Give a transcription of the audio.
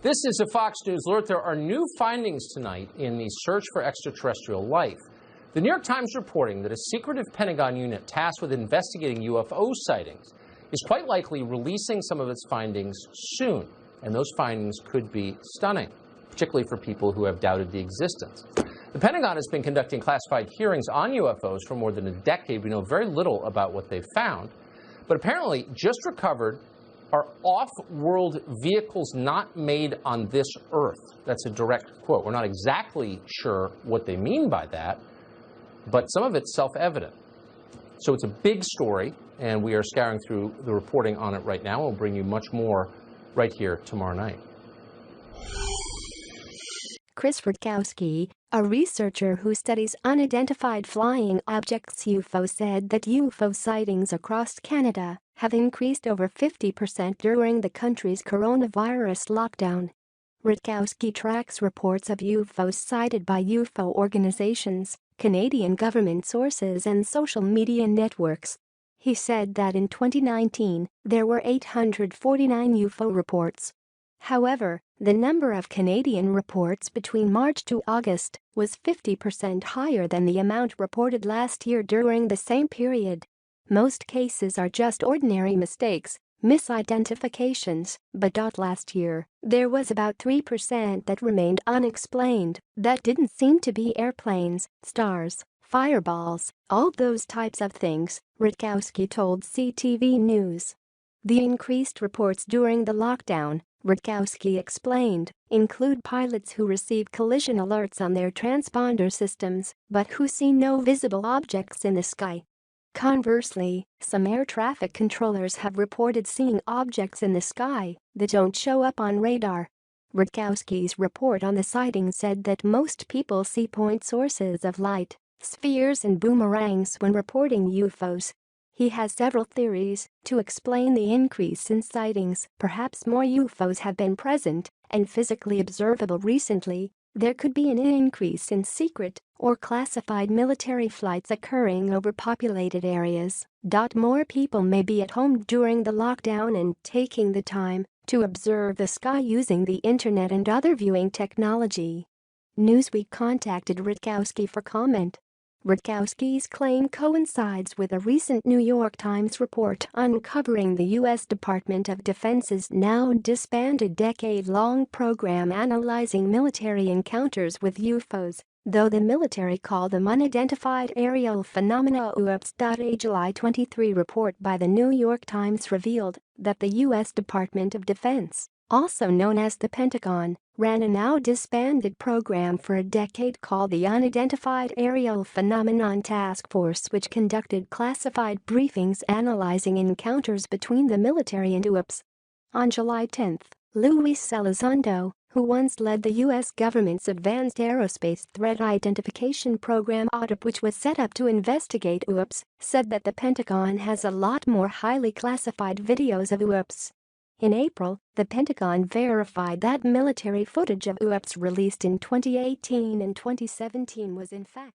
This is a Fox News alert. There are new findings tonight in the search for extraterrestrial life. The New York Times reporting that a secretive Pentagon unit tasked with investigating UFO sightings is quite likely releasing some of its findings soon. And those findings could be stunning, particularly for people who have doubted the existence. The Pentagon has been conducting classified hearings on UFOs for more than a decade. We know very little about what they've found, but apparently just recovered are off-world vehicles not made on this Earth. That's a direct quote. We're not exactly sure what they mean by that, but some of it's self-evident. So it's a big story, and we are scouring through the reporting on it right now. We'll bring you much more right here tomorrow night. Chris Rutkowski, a researcher who studies unidentified flying objects UFO, said that UFO sightings across Canada have increased over 50% during the country's coronavirus lockdown. Rutkowski tracks reports of UFOs cited by UFO organizations, Canadian government sources and social media networks. He said that in 2019, there were 849 UFO reports. However, the number of Canadian reports between March to August was 50% higher than the amount reported last year during the same period. Most cases are just ordinary mistakes, misidentifications, but last year, there was about 3% that remained unexplained, that didn't seem to be airplanes, stars, fireballs, all those types of things, Rutkowski told CTV News. The increased reports during the lockdown, Rutkowski explained, include pilots who receive collision alerts on their transponder systems but who see no visible objects in the sky. Conversely, some air traffic controllers have reported seeing objects in the sky that don't show up on radar. Rutkowski's report on the sighting said that most people see point sources of light, spheres and boomerangs when reporting UFOs. He has several theories to explain the increase in sightings. Perhaps more UFOs have been present and physically observable recently. There could be an increase in secret or classified military flights occurring over populated areas. More people may be at home during the lockdown and taking the time to observe the sky using the internet and other viewing technology. Newsweek contacted Rutkowski for comment. Rutkowski's claim coincides with a recent New York Times report uncovering the U.S. Department of Defense's now disbanded decade-long program analyzing military encounters with UFOs, though the military call them unidentified aerial phenomena UFOs. A July 23 report by the New York Times revealed that the U.S. Department of Defense, also known as the Pentagon, ran a now disbanded program for a decade called the Unidentified Aerial Phenomenon Task Force, which conducted classified briefings analyzing encounters between the military and UFOs. On July 10, Luis Elizondo, who once led the U.S. government's Advanced Aerospace Threat Identification Program audit, which was set up to investigate UFOs, said that the Pentagon has a lot more highly classified videos of UFOs. In April, the Pentagon verified that military footage of UFOs released in 2018 and 2017 was in fact